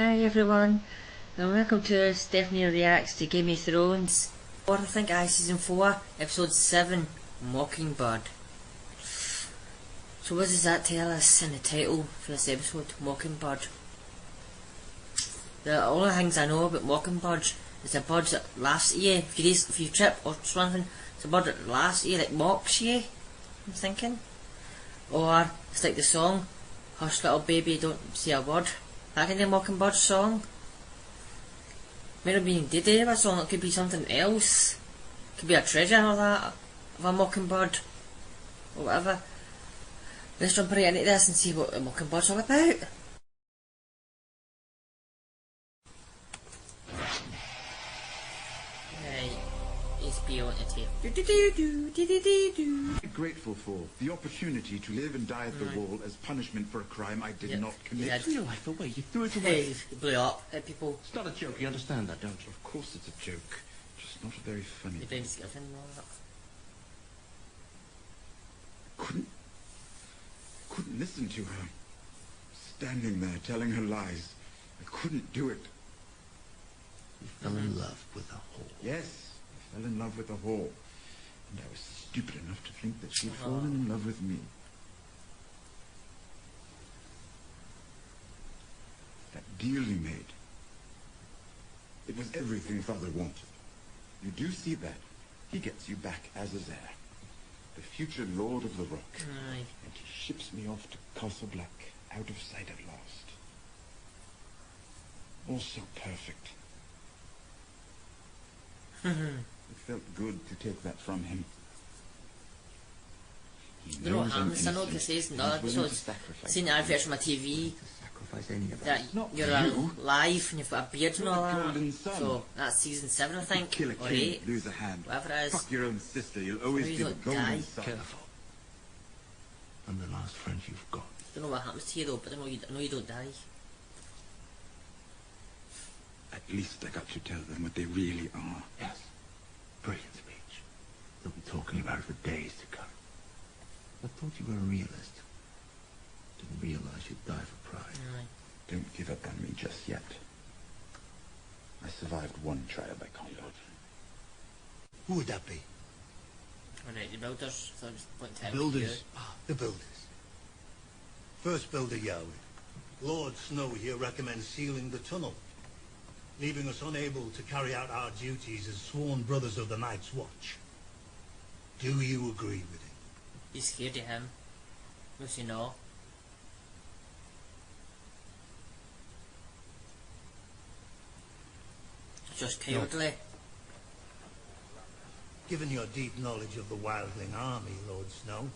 Hi everyone, and welcome to Stephanie Reacts to Game of Thrones. Or I think season 4, episode 7, Mockingbird. So what does that tell us in the title for this episode, Mockingbird? The only things I know about mockingbirds is a bird that laughs at you if you trip or something. It's a bird that laughs at you, like mocks you, I'm thinking. Or it's like the song, Hush Little Baby Don't Say a Word. That kind of mockingbird song. Might not be dead of a song, it could be something else. It could be a treasure or that, of a mockingbird, or whatever. Let's jump right into this and see what the mockingbird's all about. Grateful for the opportunity to live and die at the wall as punishment for a crime I did not commit. Threw your life away. You threw it away. Hey, you blew up. Hey, people. It's not a joke. You understand that, don't you? Of course it's a joke. Just not a very funny You one. Couldn't listen to her. Standing there telling her lies. I couldn't do it. You fell in love with a whore. Yes, I fell in love with a whore. And I was stupid enough to think that she'd fallen in love with me. That deal you made. It was everything Father wanted. You do see that. He gets you back as his heir. The future Lord of the Rock. Aye. And he ships me off to Coster-Waldau, out of sight at last. All so perfect. It felt good to take that from him. You know what happens? I know because there's no episodes. Seen the adverts on my TV that you're live and you've got a beard and all that. So that's season 7, I think, Kill a or king, 8, lose a hand. whatever it is. Fuck your own sister, you'll always So you be the don't golden die. son. Careful. I'm the last friend you've got. Don't know what happens to you though, but I know you don't die. At least I got to tell them what they really are. Yes. Brilliant speech. They'll be talking about it for days to come. I thought you were a realist. Didn't realize you'd die for pride. Aye. Don't give up on me just yet. I survived one trial by combat. Who would that be? Alright, the builders. So I was pointing to The him. builders. The builders. First builder Yahweh. Lord Snow here recommends sealing the tunnel, leaving us unable to carry out our duties as sworn brothers of the Night's Watch. Do you agree with it? He's scared of him. Does he know? Just cowardly. Given your deep knowledge of the Wildling army, Lord Snow,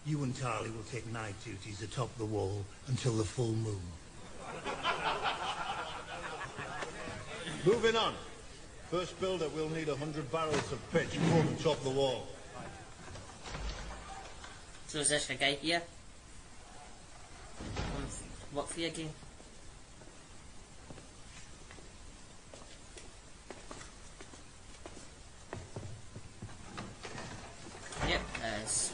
you and Tarly will take night duties atop the wall until the full moon. Moving on. First builder will need 100 barrels of pitch before we top the wall. So is this a guy here? What for you again? Yep, it is.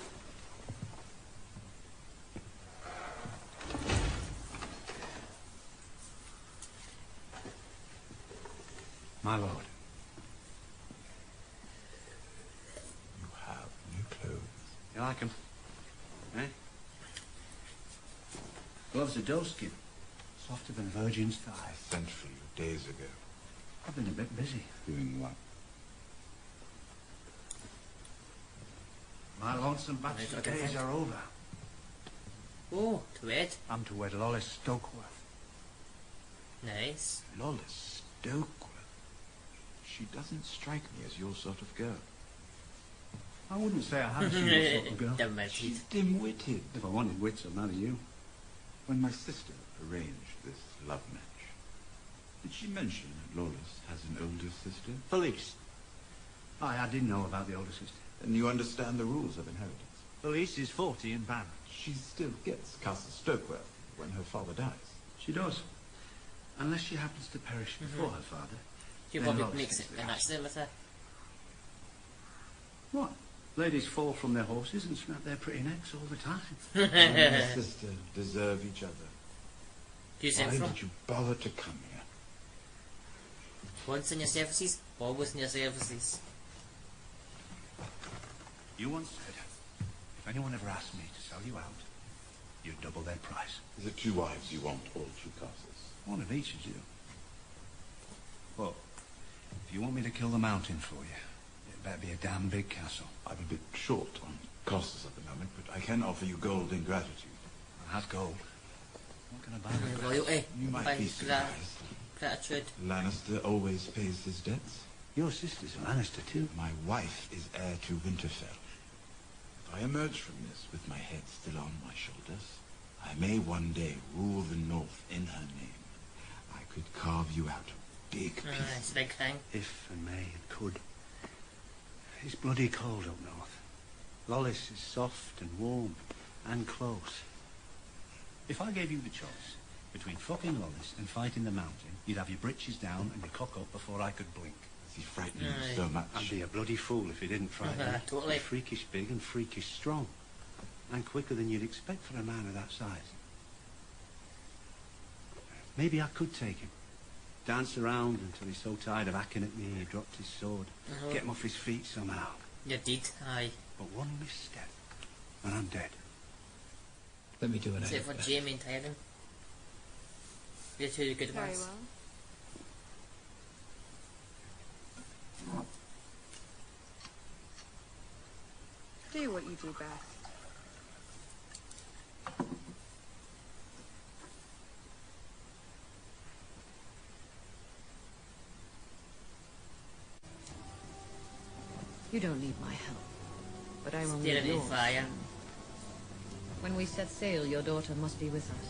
My lord. You have new clothes. You like them? Eh? Gloves of doeskin. Softer than virgin's thigh. I sent for you days ago. I've been a bit busy. Doing what? My lonesome bachelor Okay. days are over. Oh, to wed. I'm to wed Lawless Stokeworth. Nice. Lawless Stokeworth. She doesn't strike me as your sort of girl. I wouldn't say I had a sort of girl. Never mind. She's dim-witted. If I wanted wits, I'd marry you. When my sister arranged this love match, did she mention that Lawless has an older sister? Felice. Aye, I did know about the older sister. And you understand the rules of inheritance. Felice is 40 and barren. She still gets Castle Stokeworth when her father dies. She does. Unless she happens to perish before her father. You Then probably Lawless makes gets it the an house. accident with her. What? Ladies fall from their horses and snap their pretty necks all the time. You and my sister deserve each other. Do you send Why from? did you bother to come here? Once in your services, always in your services. You once said, if anyone ever asked me to sell you out, you'd double their price. Is it 2 wives you want, or 2 castles? One of each is you. Well, if you want me to kill the mountain for you, it better be a damn big castle. I'm a bit short on castles at the moment, but I can offer you gold in gratitude. I have gold. What can I buy with that? Loyalty. You might By be surprised. gratitude. Lannister always pays his debts. Your sister's a Lannister too. My wife is heir to Winterfell. If I emerge from this with my head still on my shoulders, I may one day rule the North in her name. I could carve you out a big piece. It's a big thing. If and may it could. It's bloody cold up north. Lollis is soft and warm and close. If I gave you the choice between fucking Lollis and fighting the mountain, you'd have your britches down and your cock up before I could blink. Does he frighten you so much? I'd be a bloody fool if he didn't frighten me. Totally. He's freakish big and freakish strong. And quicker than you'd expect for a man of that size. Maybe I could take him. Dance around until he's so tired of hacking at me he dropped his sword. Get him off his feet somehow. You did, aye. But one misstep, and I'm dead. Let me do it. Except for Jaime and Tyrion. You're 2 good Very ones. well. Do what you do best. You don't need my help, but I will Steer need it in yours. fire. When we set sail, your daughter must be with us.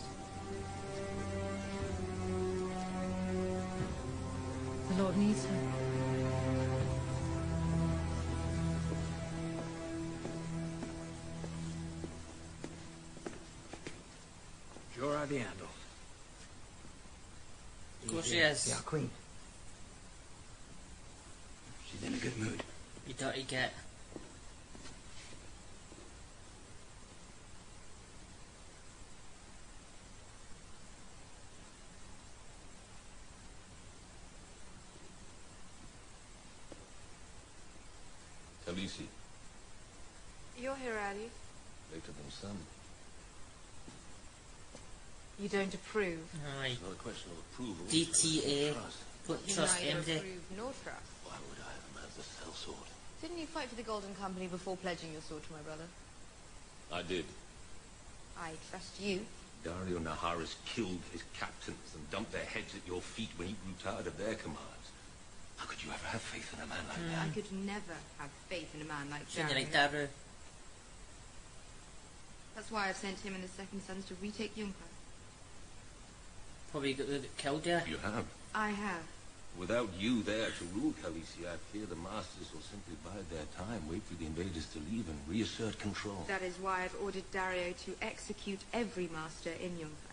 The Lord needs her. Sure are the handle. Of course she is. Yeah, Queen. She's in a good mood. You dirty git. Khaleesi, You're here early. later than some. You don't approve. Aye. It's not a question of approval. DTA. Trust. Don't You trust neither MJ. approve nor trust. Why would I have a man with a sellsword? Didn't you fight for the Golden Company before pledging your sword to my brother? I did. I trust you. Dario Naharis killed his captains and dumped their heads at your feet when he grew tired of their commands. How could you ever have faith in a man like that? I could never have faith in a man like Shouldn't you Dario. like Daru? That's why I've sent him and his second sons to retake Yunka. Probably got killed you. You have. I have. Without you there to rule Khaleesi, I fear the masters will simply bide their time, wait for the invaders to leave, and reassert control. That is why I've ordered Dario to execute every master in Yunka.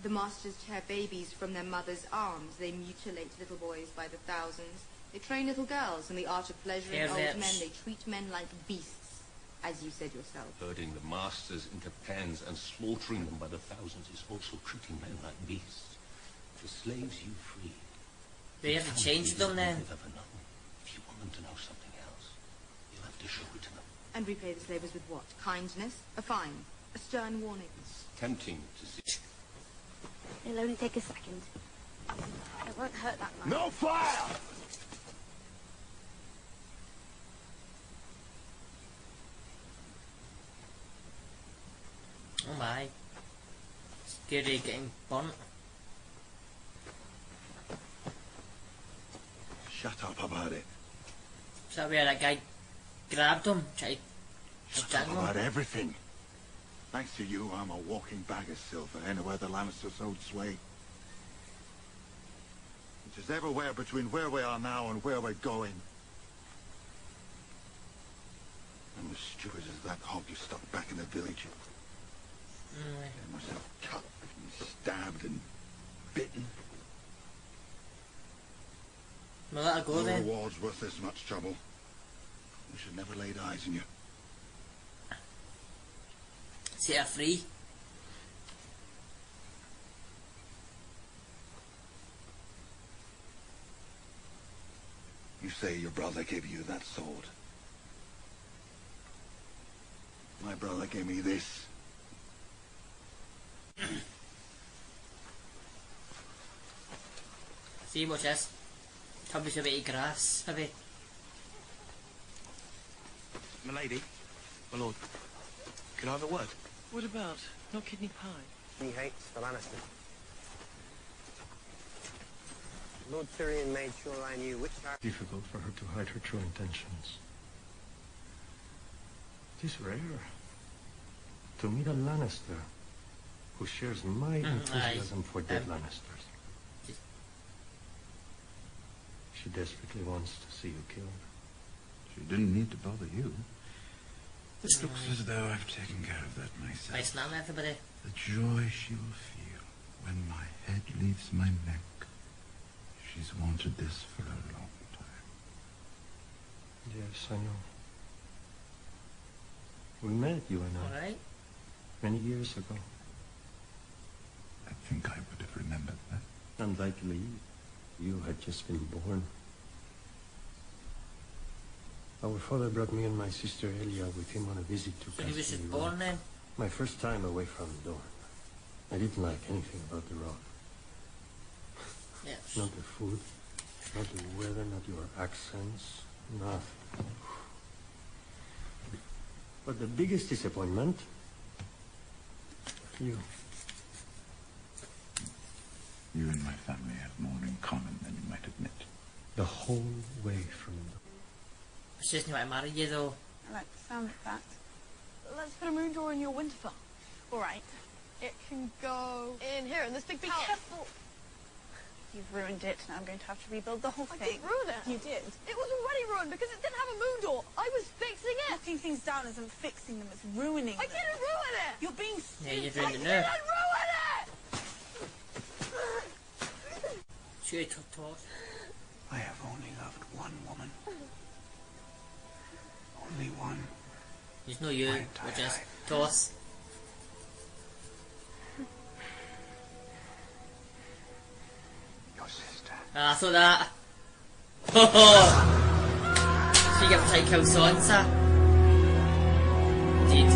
The masters tear babies from their mothers' arms. They mutilate little boys by the thousands. They train little girls in the art of pleasuring old Perverts. men. They treat men like beasts, as you said yourself. Herding the masters into pens and slaughtering them by the thousands is also treating men like beasts. The slaves you freed. They have to change them then. They've ever known. If you want them to know something else, you'll have to show it to them. And repay the slavers with what? Kindness? A fine? A stern warning? It's tempting to see. It'll only take a second. It won't hurt that much. No fire! Oh my. Scary getting burnt. Shut up about it. Is that where that guy grabbed him? Tried to Shut up strangle about him? everything. Thanks to you, I'm a walking bag of silver anywhere the Lannisters hold sway. Which is everywhere between where we are now and where we're going. I'm as stupid as that hog you stuck back in the village. Getting myself cut and stabbed and bitten. Well, let her go No then. reward's worth this much trouble. We should never laid eyes on you. Set her free. You say your brother gave you that sword. My brother gave me this. See, watch this. Probably a bit of grass, maybe. Milady, my lord, can I have a word? What about? Not kidney pie? He hates the Lannister. Lord Tyrion made sure I knew which... Difficult for her to hide her true intentions. It is rare to meet a Lannister who shares my enthusiasm for dead Lannisters. She desperately wants to see you killed. She didn't need to bother you. It looks as though I've taken care of that myself. Nice now, everybody. The joy she will feel when my head leaves my neck. She's wanted this for a long time. Yes, I know. We met, you and I. Alright. Many years ago. I think I would have remembered that. Unlikely. You had just been born. Our father brought me and my sister Elia with him on a visit to So he was just Coster-Waldau. born then? My first time away from Dorne. I didn't like anything about the rock. Yes. Not the food, not the weather, not your accents, nothing. But the biggest disappointment, you. You and my family have more in common than you might admit. The whole way from It's just not marry you though. I like the sound of that. Let's put a moon door in your Winterfell. Alright. It can go in here, in this big palace. Be careful! You've ruined it. Now I'm going to have to rebuild the whole thing. I didn't ruin it. You did. It was already ruined because it didn't have a moon door. I was fixing it. Knocking things down isn't fixing them, it's ruining them. I didn't ruin it! You're being stupid. Yeah, you're ruining I it. didn't ruin it! Should I talk? I have only loved one woman. Only one. There's no you, we're just toss. Your sister. I thought that. Oh! She gets to kill Sansa. Indeed.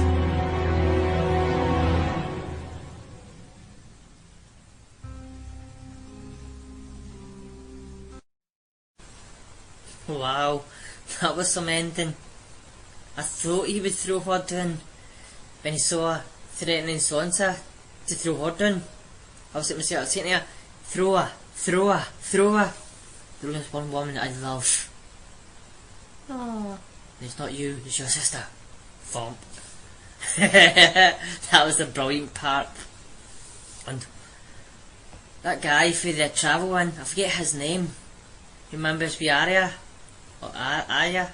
Wow, that was some ending. I thought he would throw her down when he saw her threatening Sansa to throw her down. I was saying to her, throw her, throw her, throw her. There was one woman I love. Oh, it's not you, it's your sister. Thump. That was the brilliant part. And that guy for the travel one, I forget his name. He remembers me Arya? Or Arya?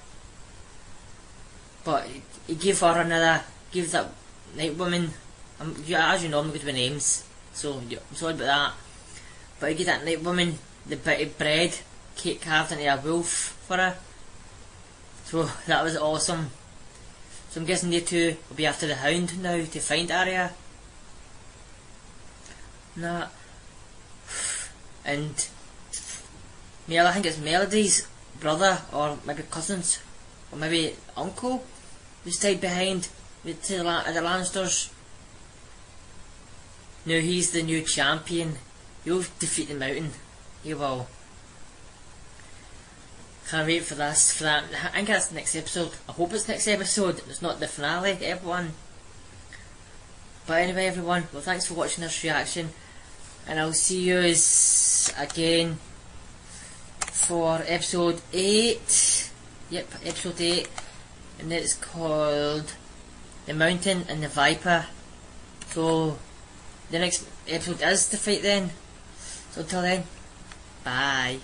But he gave her another, gave that night woman, as you know I'm good with names, so I'm sorry about that. But he gave that night woman the bit of bread, cake carved into a wolf for her. So that was awesome. So I'm guessing they two will be after the Hound now to find Arya. Nah. And I think it's Melody's brother, or maybe cousins, or maybe uncle, who stayed behind with the Lannisters. Now he's the new champion. He'll defeat the Mountain. He will. Can't wait for this, for that. I think that's the next episode. I hope it's next episode. It's not the finale, everyone. But anyway, everyone, well, thanks for watching this reaction, and I'll see you again for episode 8. Yep, episode 8, and it's called The Mountain and the Viper. So the next episode is the fight then. So until then, bye.